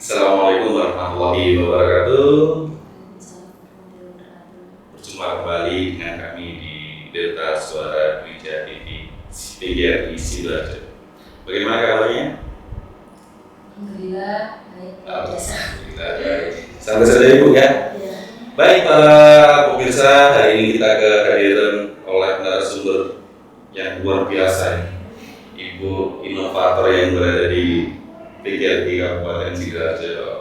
Assalamualaikum warahmatullahi wabarakatuh. Berjumpa kembali dengan kami di Delta Suara Gereja TV PGRI Sidoarjo. Bagaimana kabarnya? Alhamdulillah baik. Alhamdulillah baik. Santai saja Ibu ya. Ya. Baik para pemirsa, hari ini kita kehadiran oleh narasumber yang luar biasa, Ibu inovator yang berada di PGRI Kabupaten Sidoarjo.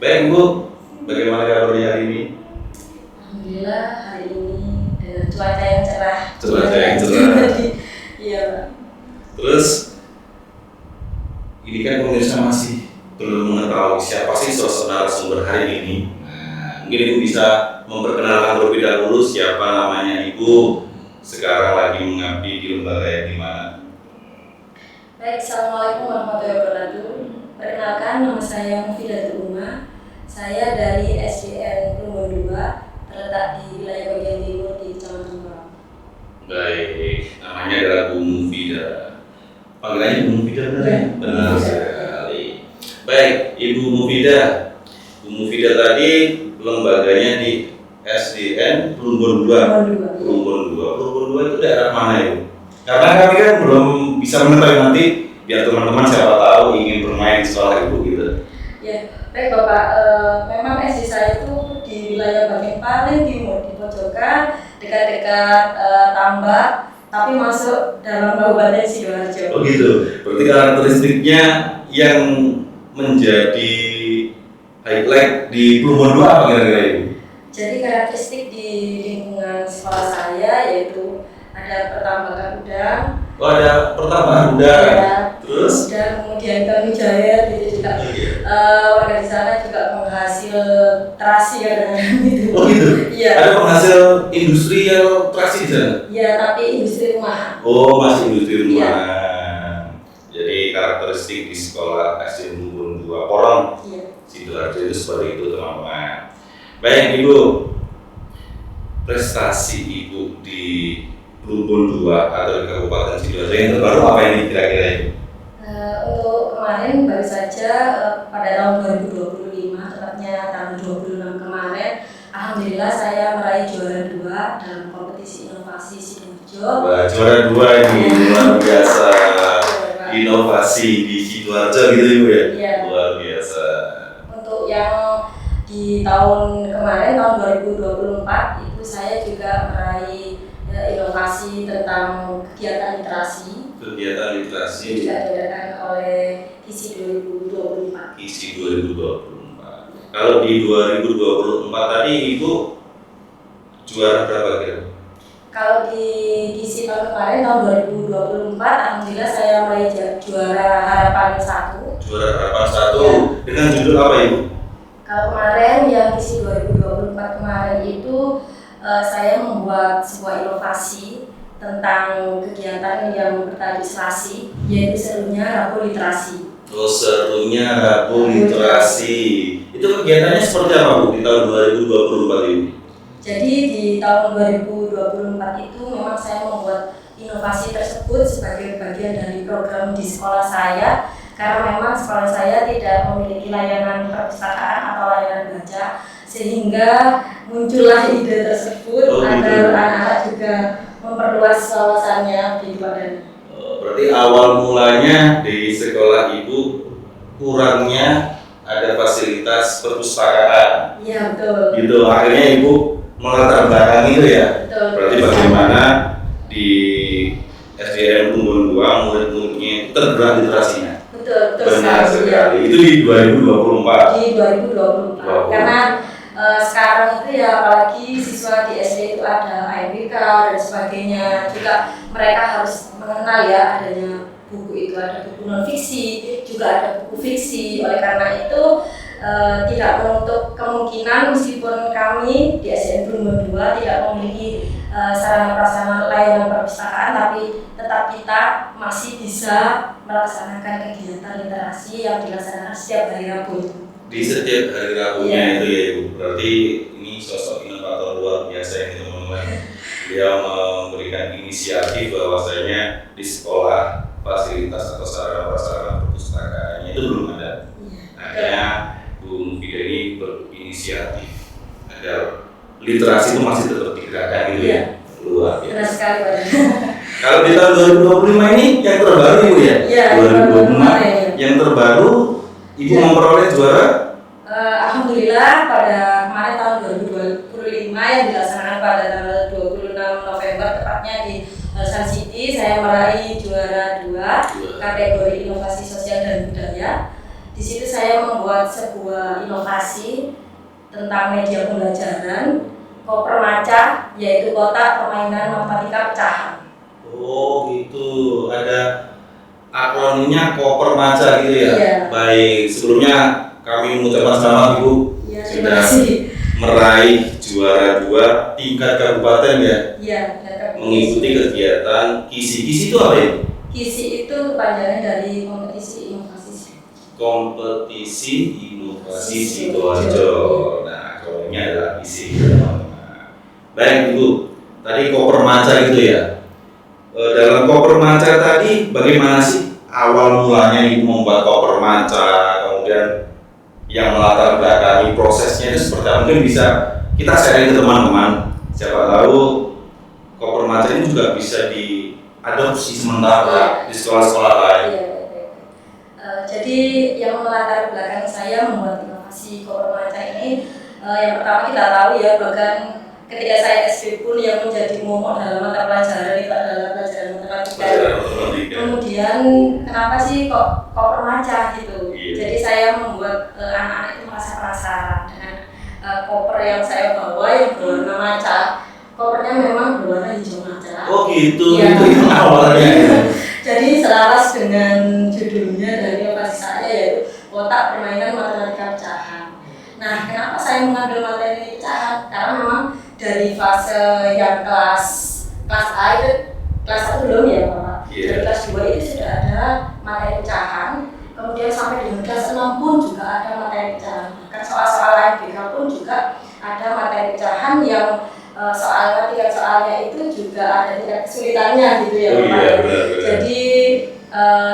Baik Bu, bagaimana kabarnya hari ini? Alhamdulillah hari ini dengan cuaca yang cerah. Cuaca yang cerah. Iya Pak. Terus ini kan pemirsa masih belum mengetahui siapa sih sosok narasumber hari ini. Nah, mungkin Ibu bisa memperkenalkan terlebih dahulu siapa namanya Ibu, sekarang lagi mengabdi di lembaga yang di mana? Baik, Assalamualaikum warahmatullahi wabarakatuh. Perkenalkan, nama saya Mufidatul Uma. Saya dari SDN Plumbon 2, terletak di wilayah bagian timur di Kecamatan Morong. Baik, namanya adalah Bu Mufida. Panggilannya Bu Mufida benar ya? Benar sekali. Baik, Ibu Mufida. Bu Mufida tadi lembaganya di SDN Plumbon 2. Plumbon 2 itu daerah mana Ibu? Karena kami kan belum bisa mengetahui, nanti biar teman-teman siapa tahu ingin bermain di sekolah Ibu gitu. Ya, baik Bapak. Memang SD saya itu di wilayah bagian paling timur di pojokan, dekat-dekat Tambak, tapi masuk dalam Kabupaten Sidoarjo. Oh gitu. Berarti karakteristiknya yang menjadi highlight di Plumbon 2 apa kira-kira Ibu? Jadi karakteristik di lingkungan sekolah saya yaitu ada pertambangan udang. Oh ada pertambangan udang. Ya, Terus? dan kemudian kami jahit itu juga. Warga di sana juga penghasil terasi kadang-kadang gitu. Oh gitu? Iya. Ada penghasil industrial terasi di sana? Iya, tapi industri rumahan. Oh masih industri rumahan. Iya. Jadi karakteristik di sekolah SD Plumbon 2 Porong Iya. Sidoarjo itu seperti itu teman-teman. Baik Ibu, prestasi Ibu di Plumbon 2 atau di Kabupaten Sidoarjo yang terbaru apa ini kira-kira Ibu? Untuk kemarin baru saja pada tahun 2025, tepatnya tahun 26 kemarin, alhamdulillah saya meraih juara 2 dalam kompetisi inovasi Sidoarjo. Wah, juara 2 ini luar biasa. Inovasi di Sidoarjo gitu Ibu ya? Iya. Luar biasa. Untuk yang di tahun kemarin, tahun 2024, itu saya juga meraih inovasi tentang kegiatan literasi. Kegiatan literasi Juga diadakan oleh KISI 2024. KISI 2024. Kalau di 2024 tadi Ibu juara berapa kira? Kalau di KISI tahun kemarin tahun 2024, alhamdulillah saya meraih juara harapan 1. Juara harapan 1 Ya. Dengan judul apa Ibu? Kalau kemarin yang KISI 2024 kemarin itu saya membuat sebuah inovasi tentang kegiatan yang bertajuk literasi, yaitu serunya Rabu Literasi. Oh, serunya Rabu Literasi. Itu kegiatannya seperti apa Bu di tahun 2024 ini? Jadi di tahun 2024 itu memang saya membuat inovasi tersebut sebagai bagian dari program di sekolah saya, karena memang sekolah saya tidak memiliki layanan perpustakaan atau layanan baca, sehingga muncullah ide tersebut agar anak-anak juga memperluas wawasannya di luar dan berarti awal mulanya di sekolah Ibu kurangnya ada fasilitas perpustakaan. Iya betul. Gitu, akhirnya Ibu melatar belakang itu ya. Betul. Berarti bagaimana di SDN Plumbon 2 murid-muridnya itu tergerak literasinya. Betul Betul Benar sekali. sekali. Itu di 2024. Di 2024. Karena sekarang itu ya apalagi siswa di SD itu ada AMPK dan sebagainya, juga mereka harus mengenal ya adanya buku itu, ada buku non fiksi, juga ada buku fiksi. Oleh karena itu tidak menutup kemungkinan meskipun kami di SDN Brungo 2 tidak memiliki sarana prasarana layanan perpustakaan, tapi tetap kita masih bisa melaksanakan kegiatan literasi yang dilaksanakan setiap hari Rabu. Di setiap hari Rabunya itu ya Ibu. Berarti ini sosok inovator luar biasa ini teman-teman. Dia memberikan inisiatif bahwasanya di sekolah fasilitas atau sarana prasarana perpustakaannya itu belum ada. Akhirnya Bu Mufidah ini berinisiatif agar literasi itu masih tetap digerakkan gitu ya. Luar biasa. Benar sekali Pak. Kalau di tahun 2025 ini yang terbaru Ibu ya? Iya, 2025 yang terbaru Ibu memperoleh juara. Alhamdulillah pada kemarin tahun 2025 yang dilaksanakan pada tanggal 26 November tepatnya di Sun City, saya meraih juara 2 kategori inovasi sosial dan budaya. Di situ saya membuat sebuah inovasi tentang media pembelajaran koper maca, yaitu kotak permainan matematika pecahan. Oh gitu, ada akronimnya koper maca gitu ya? Iya. Baik, sebelumnya kami mengucapkan selamat Ibu Ya, terima sudah kasih. meraih juara 2 tingkat kabupaten ya? Iya, Mengikuti kegiatan KISI. KISI itu apa ya? KISI itu kepanjangan dari kompetisi inovasi. Kompetisi Inovasi Sidoarjo. Nah, akronimnya adalah KISI. Baik Ibu, tadi koper maca gitu ya? Dalam koper maca tadi bagaimana sih awal mulanya Ibu membuat koper maca, kemudian yang melatar belakangi prosesnya itu seperti apa? Mungkin bisa kita sharing ke teman-teman. Siapa tahu koper maca ini juga bisa diadopsi sementara di sekolah-sekolah lain. Jadi yang melatar belakangi saya membuat inovasi koper maca ini, yang pertama kita tahu ya, bahkan ketika saya SD pun yang menjadi momok dalam mata pelajaran itu adalah pelajaran matematika. Kemudian kenapa sih kok koper maca gitu? Iya. Jadi saya membuat anak-anak itu merasa penasaran dengan koper yang saya bawa yang berwarna maca. Kopernya memang berwarna hijau maca. Oh gitu, Ya. itu awalnya. Jadi selaras dengan judulnya dari inovasi saya, yaitu kotak permainan matematika pecahan. Nah, kenapa saya mengambil materi pecahan? Karena memang dari fase yang kelas A itu, kelas 1 belum ya Bapak. Yeah. Dari kelas 2 itu sudah ada materi pecahan. Kemudian sampai dengan kelas 6 pun juga ada materi pecahan. Bahkan soal-soal lain BK pun juga ada materi pecahan yang soalnya itu juga ada tingkat kesulitannya gitu ya Bapak. Iya, benar. Jadi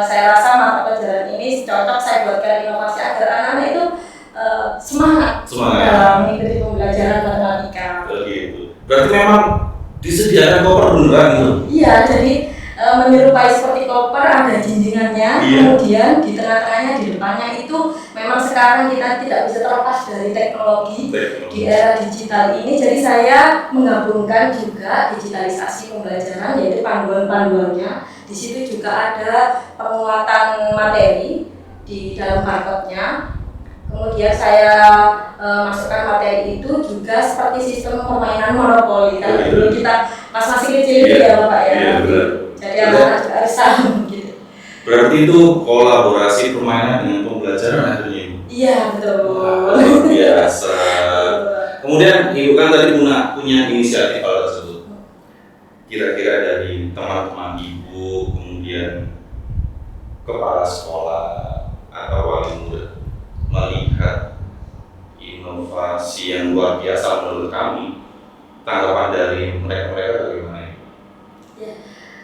saya rasa mata pelajaran ini cocok saya buatkan inovasi agar anak-anak itu semangat dalam mengikuti pembelajaran matematika. Begitu. Berarti memang disediakan koper beneran gitu? Iya, jadi menyerupai seperti koper, ada jinjingannya, Iya. kemudian di tengah-tengahnya, di depannya itu memang sekarang kita tidak bisa terlepas dari teknologi di era digital ini. Jadi saya menggabungkan juga digitalisasi pembelajaran, yaitu panduan-panduannya. Di situ juga ada penguatan materi di dalam barcode-nya. Kemudian saya masukkan materi itu juga seperti sistem permainan monopoli. Kalau dulu kita pas masih kecil itu ya Bapak ya. Iya, benar. Jadi anak-anak juga harus tahu gitu. Berarti itu kolaborasi permainan dengan pembelajaran akhirnya Ibu? Iya, betul. Wah, luar biasa. Kemudian Ibu kan tadi punya inisiatif hal tersebut. Kira-kira dari teman-teman Ibu, kemudian kepala sekolah atau wali murid melihat inovasi yang luar biasa menurut kami, tanggapan dari mereka bagaimana? Ya,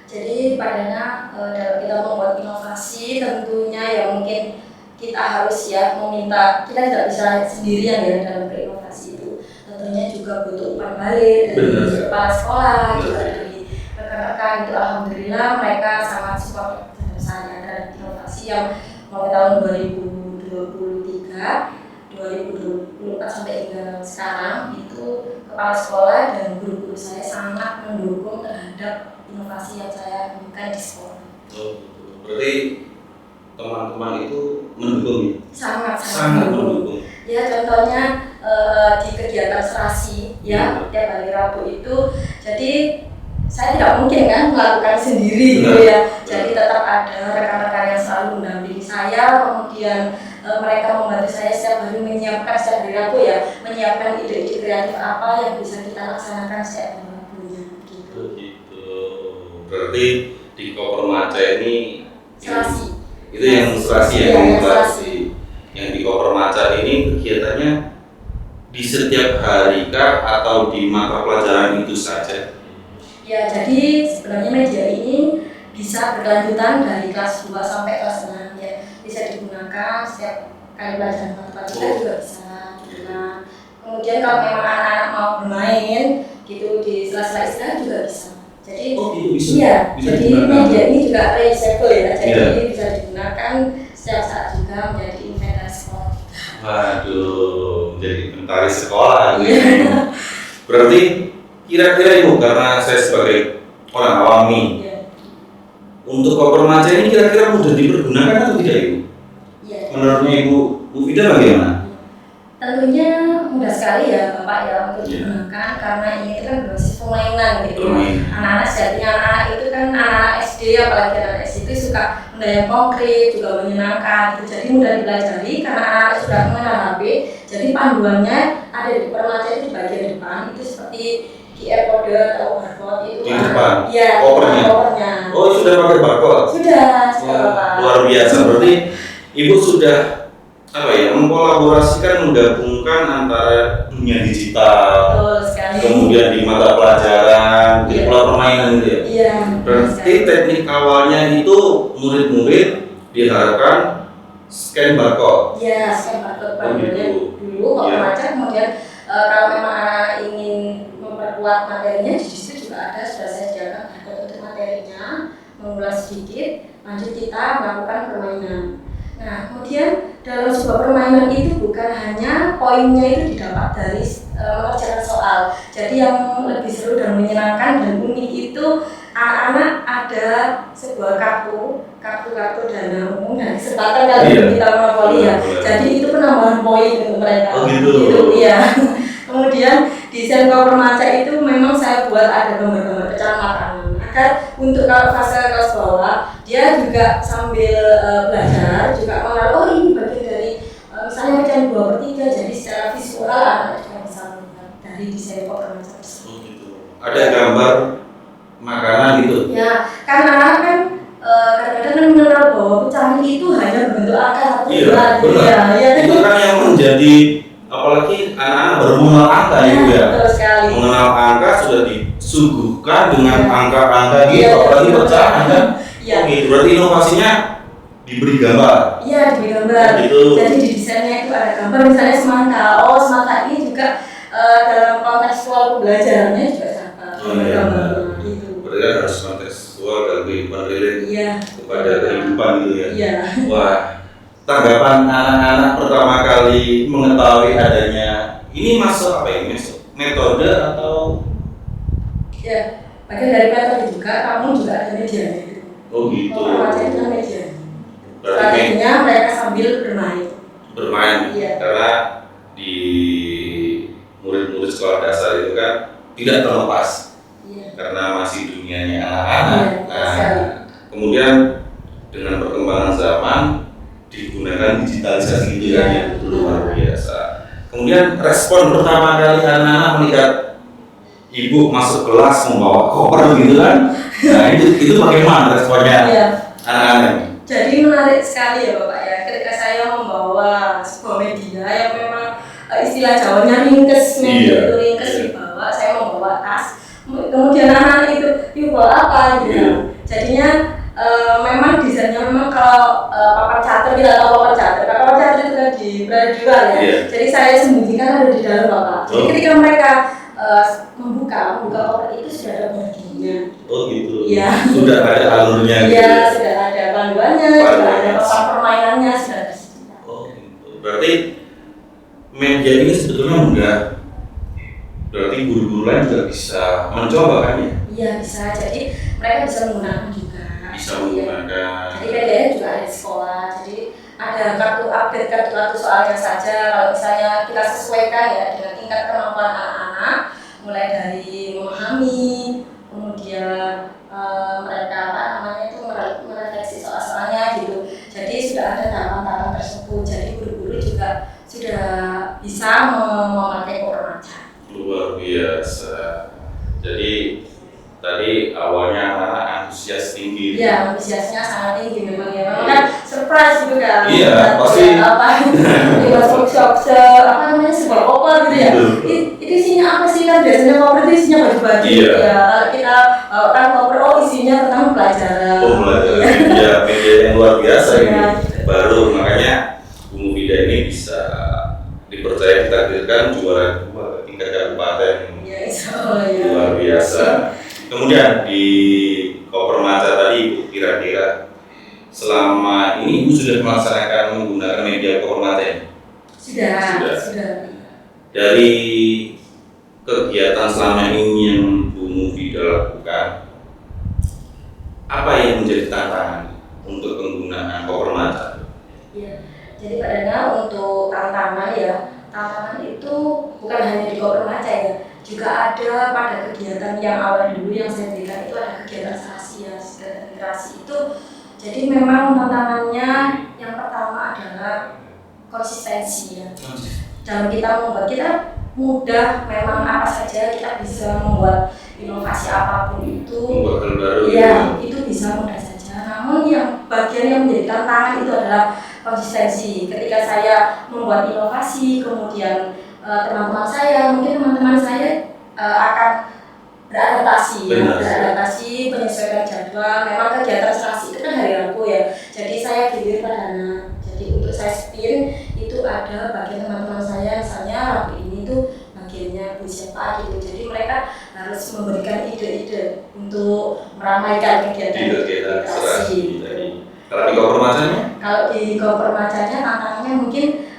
jadi padanya dalam kita membuat inovasi tentunya ya mungkin kita harus ya meminta, kita tidak bisa sendirian ya dalam berinovasi itu. Tentunya juga butuh umpan balik dari kepala sekolah, juga dari rekan-rekan itu. Alhamdulillah mereka sangat support saya dan inovasi yang mulai tahun 2023, 2024 sampai hingga sekarang itu kepala sekolah dan guru-guru saya sangat mendukung terhadap inovasi yang saya lakukan di sekolah. Oh, berarti teman-teman itu mendukung sangat sangat mendukung. mendukung. Ya contohnya di kegiatan serasi ya tiap hari Rabu itu, jadi saya tidak mungkin kan melakukan sendiri gitu ya. Jadi tetap ada rekan-rekan yang selalu mendampingi saya, kemudian mereka membantu saya setiap hari menyiapkan setiap hari Rabu ya, menyiapkan ide-ide kreatif apa yang bisa kita laksanakan setiap hari Rabunya gitu. Begitu. Berarti di Koper Maca ini Serasi. itu yang serasi ya, Yang serasi. Yang di Koper Maca ini kegiatannya di setiap hari kah atau di mata pelajaran itu saja? Ya, jadi sebenarnya media ini bisa berkelanjutan dari kelas 2 sampai kelas 6 ya. Bisa digunakan setiap kali pelajaran matematika juga bisa digunakan. Kemudian kalau memang anak-anak mau bermain gitu di sela-sela istirahat juga bisa. Jadi bisa. Iya, Bisa jadi digunakan. media ini juga reusable ya. Jadi Iya. bisa digunakan setiap saat juga menjadi inventaris sekolah. Waduh, jadi inventaris sekolah gitu. Iya. Berarti kira-kira Ibu, karena saya sebagai orang awam nih, Iya. untuk Koper Maca ini kira-kira mudah dipergunakan atau tidak Ibu? Iya. Menurutnya Ibu Fida bagaimana? Tentunya mudah sekali ya Bapak ya untuk Iya. digunakan, karena ini itu kan berbasis permainan gitu. Permainan. Anak-anak sejatinya anak itu kan anak SD, apalagi anak SD itu suka benda yang konkret juga menyenangkan gitu. Jadi mudah dipelajari karena anak sudah mengenal HP. Jadi panduannya ada di Koper Maca itu di bagian depan itu seperti QR code atau barcode itu. Di depan? Iya, Kopernya? kopernya. Oh, sudah pakai barcode? Sudah Bapak. Luar biasa. Berarti Ibu sudah mengkolaborasikan, menggabungkan antara dunia digital, Betul sekali. kemudian di mata pelajaran, di Iya. pola permainan gitu ya. Iya. betul Berarti sekali. teknik awalnya itu murid-murid diharapkan scan barcode. Iya, scan barcode Oh, panduannya gitu. dulu kalau Iya. Maca, kemudian kalau memang anak ingin memperkuat materinya di situ juga ada, sudah saya sediakan barcode untuk materinya, mengulas sedikit, lanjut kita melakukan permainan. Nah, kemudian dalam sebuah permainan itu bukan hanya poinnya itu didapat dari mengerjakan soal. Jadi yang lebih seru dan menyenangkan dan unik itu anak-anak ada sebuah kartu dana umum dan kesempatan kali Iya. kita monopoli ya. Benar. Jadi itu penambahan poin untuk mereka. Oh, gitu. Iya. Kemudian desain Koper Maca itu memang saya buat ada gambar-gambar pecahan makanan agar untuk kalau fase kelas bawah dia juga sambil belajar juga mengenal, oh ini bagian dari misalnya pecahan 2/3, jadi secara visual anak juga bisa melihat dari desain Koper Maca tersebut. Oh gitu. Ada gambar makanan gitu. Ya, karena anak kan kadang-kadang kan mengenal bahwa pecahan itu hanya berbentuk angka satu Iya, dua gitu benar. ya. Iya. Itu kan yang menjadi, apalagi anak-anak baru mengenal angka Ibu ya. Betul sekali. Mengenal angka sudah disuguhkan dengan Iya. angka-angka gitu, Iya, apalagi betul. pecahan kan. Iya. Oke, berarti inovasinya diberi gambar. Iya, di gambar. Gitu. Jadi di desainnya itu ada gambar, misalnya semangka. Oh, semangka ini juga dalam kontekstual pembelajarannya juga sama. Oh iya. Gambarnya gitu. Berarti kan harus kontekstual dalam kehidupan relate Iya. kepada kehidupan gitu ya. Iya. Wah, tanggapan anak-anak pertama kali mengetahui adanya ini masuk apa ini? Masuk metode atau? Ya, bagian dari metode juga, kamu juga ada medianya gitu. Oh gitu. Koper Maca itu kan media. Berarti Strateginya mereka sambil bermain. bermain. Iya. Karena di murid-murid sekolah dasar itu kan tidak terlepas Iya. karena masih dunianya anak-anak. Iya, sekali. Kemudian dengan perkembangan zaman digunakan digitalisasi gitu Iya. ya, itu luar biasa. Kemudian respon pertama kali anak-anak melihat ibu masuk kelas membawa koper gitu kan, nah itu bagaimana responnya Iya. anak-anak? Jadi menarik sekali ya Bapak ya, ketika saya membawa sebuah media yang memang istilah Jawanya ringkes, media Iya. itu ringkes dibawa, saya membawa tas, kemudian anak itu yuk bawa apa gitu. Iya. Jadinya memang desainnya memang kalau papan catur, kita tahu papan catur, papan catur itu kan berada di luar ya. Iya. Jadi saya sembunyikan ada di dalam Bapak. Jadi Oh. ketika mereka membuka koper itu sudah ada bagiannya. Oh gitu. Iya. Sudah ada alurnya gitu. Iya, sudah ada panduannya, sudah ada Panduannya. papan permainannya, sudah tersedia. Oh gitu. Berarti media ini sebetulnya mudah. Berarti guru-guru lain juga bisa mencoba kan ya? Iya bisa, jadi mereka bisa menggunakan juga. Bisa Iya. menggunakan. Jadi medianya juga ada dari sekolah. Jadi ada kartu soalnya saja. Kalau misalnya kita sesuaikan ya dengan tingkat kemampuan anak-anak, mulai dari memahami, kemudian mereka merefleksi soal-soalnya gitu. Jadi sudah ada tahapan-tahapan tersebut. Jadi guru-guru juga sudah bisa memakai koper maca. Luar biasa. Jadi tadi awalnya anak antusias tinggi. Iya, antusiasnya sangat tinggi memang ya. Memang kan surprise gitu kan. Iya, pasti. Lewat workshop sebuah koper gitu ya. Itu isinya apa sih kan? Biasanya koper itu isinya baju-baju. Iya. Ya, kalau kita kan koper isinya tentang pelajaran. Pelajaran. Ya, media yang luar biasa ini. Ya. Baru makanya Bu Mufidah ini bisa dipercaya ditakdirkan juara 2 tingkat kabupaten. Ya, insyaallah ya. Luar biasa. Kemudian di koper maca tadi Ibu, kira-kira selama ini Ibu sudah melaksanakan menggunakan media koper maca ini? Sudah. Dari kegiatan selama ini yang Bu Mufidah lakukan, apa yang menjadi tantangan untuk penggunaan koper maca? Ya, jadi Pak Dana untuk tantangan itu bukan hanya di koper maca ya, juga ada pada kegiatan yang awal dulu yang saya berikan itu ada kegiatan serasi ya, kegiatan literasi itu. Jadi memang tantangannya yang pertama adalah konsistensi ya. Dalam kita membuat, kita mudah memang apa saja kita bisa membuat inovasi apapun itu. Membuat hal baru. Ya, itu bisa mudah saja. Namun yang bagian yang menjadi tantangan itu adalah konsistensi. Ketika saya membuat inovasi, kemudian teman-teman saya akan beradaptasi, menyesuaikan jadwal. Memang kegiatan serasi itu kan hari Rabu ya. Jadi saya gilir Perdana. Jadi untuk saya spin itu ada bagian teman-teman saya, misalnya Rabu ini tuh bagiannya Bu siapa gitu. Jadi mereka harus memberikan ide-ide untuk meramaikan kegiatan serasi. Kalau di koper macanya? Kalau di koper macanya tantangannya mungkin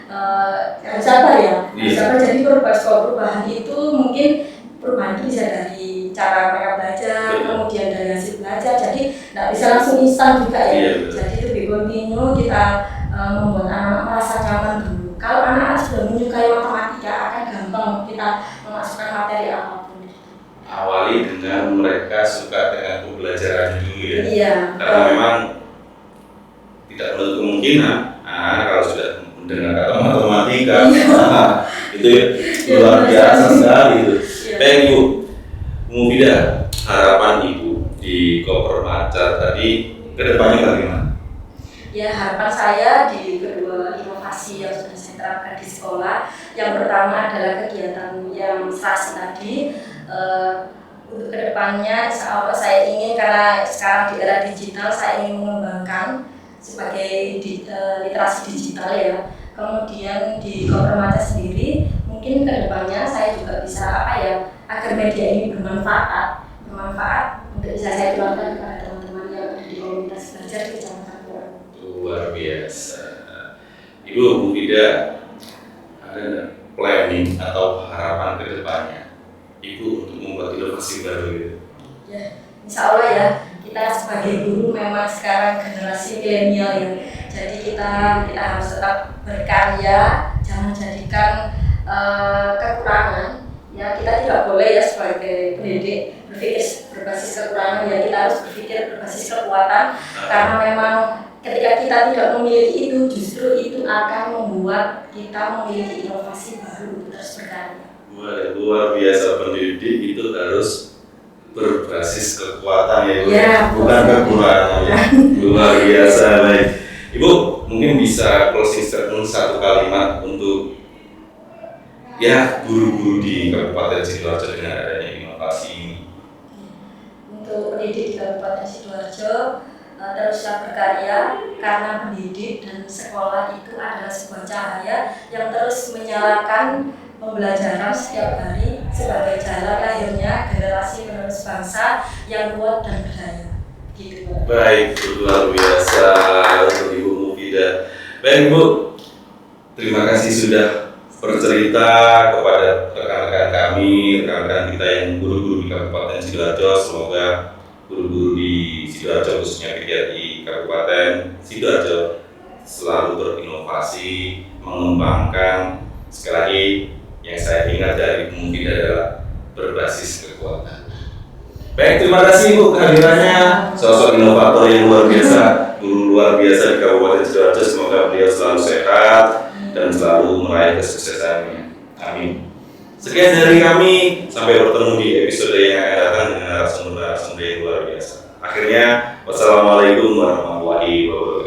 harus sabar ya. Sabar, jadi perubahan itu mungkin perubahan itu bisa dari cara mereka belajar, kemudian dari hasil belajar. Jadi tidak bisa langsung instan juga ya. Jadi lebih kontinu kita membuat anak-anak merasa nyaman dulu. Kalau anak-anak sudah menyukai matematika akan gampang kita memasukkan materi apapun. Awali dengan mereka suka dengan pembelajaran dulu ya. Iya. Karena memang tidak menutup kemungkinan kalau sudah mendengar kata matematika itu luar biasa sekali itu. Baik Ibu Mufidah, harapan Ibu di koper maca tadi kedepannya bagaimana? Ya, harapan saya di kedua inovasi yang sudah saya terapkan di sekolah, yang pertama adalah kegiatan yang serasi tadi. Untuk kedepannya insya Allah saya ingin, karena sekarang di era digital, saya ingin mengembangkan sebagai literasi digital ya. Kemudian di koper maca sendiri mungkin kedepannya saya juga bisa agar media ini bermanfaat untuk bisa saya tularkan kepada teman-teman yang ada di komunitas belajar di Kecamatan Pura. Luar biasa. Ibu Mufidah, ada planning atau harapan ke depannya Ibu untuk membuat inovasi baru gitu? Ya, insya Allah ya, kita sebagai guru memang sekarang generasi milenial ya. Jadi kita harus tetap berkarya, jangan jadikan kekurangan. Ya, kita tidak boleh ya sebagai pendidik berpikir berbasis kekurangan, ya kita harus berpikir berbasis kekuatan. Karena memang ketika kita tidak memiliki itu, justru itu akan membuat kita memiliki inovasi baru terus berkarya. Luar biasa, pendidik itu harus berbasis kekuatan ya, bukan kekurangan ya. Luar biasa. Baik Ibu, mungkin bisa closing statement satu kalimat untuk ya guru-guru di Kabupaten Sidoarjo dengan adanya inovasi ini. Untuk pendidik di Kabupaten Sidoarjo, teruslah berkarya, karena pendidik dan sekolah itu adalah sebuah cahaya yang terus menyalakan pembelajaran setiap hari sebagai jalan lahirnya generasi penerus bangsa yang kuat dan berdaya. Gitu, Pak. Baik, luar biasa untuk Ibu Mufidah. Baik Bu, terima kasih sudah bercerita kepada rekan-rekan kami, rekan-rekan kita yang guru-guru di Kabupaten Sidoarjo. Semoga guru-guru di Sidoarjo, khususnya PGRI Kabupaten Sidoarjo, berinovasi, mengembangkan. Sekali lagi yang saya ingat dari Bu Mufidah adalah berbasis kekuatan. Baik, terima kasih Bu kehadirannya, sosok inovator yang luar biasa, guru luar biasa di Kabupaten Sidoarjo. Semoga beliau selalu sehat dan selalu meraih kesuksesannya. Amin. Sekian dari kami, sampai bertemu di episode yang akan datang dengan narasumber yang luar biasa. Akhirnya, wassalamualaikum warahmatullahi wabarakatuh.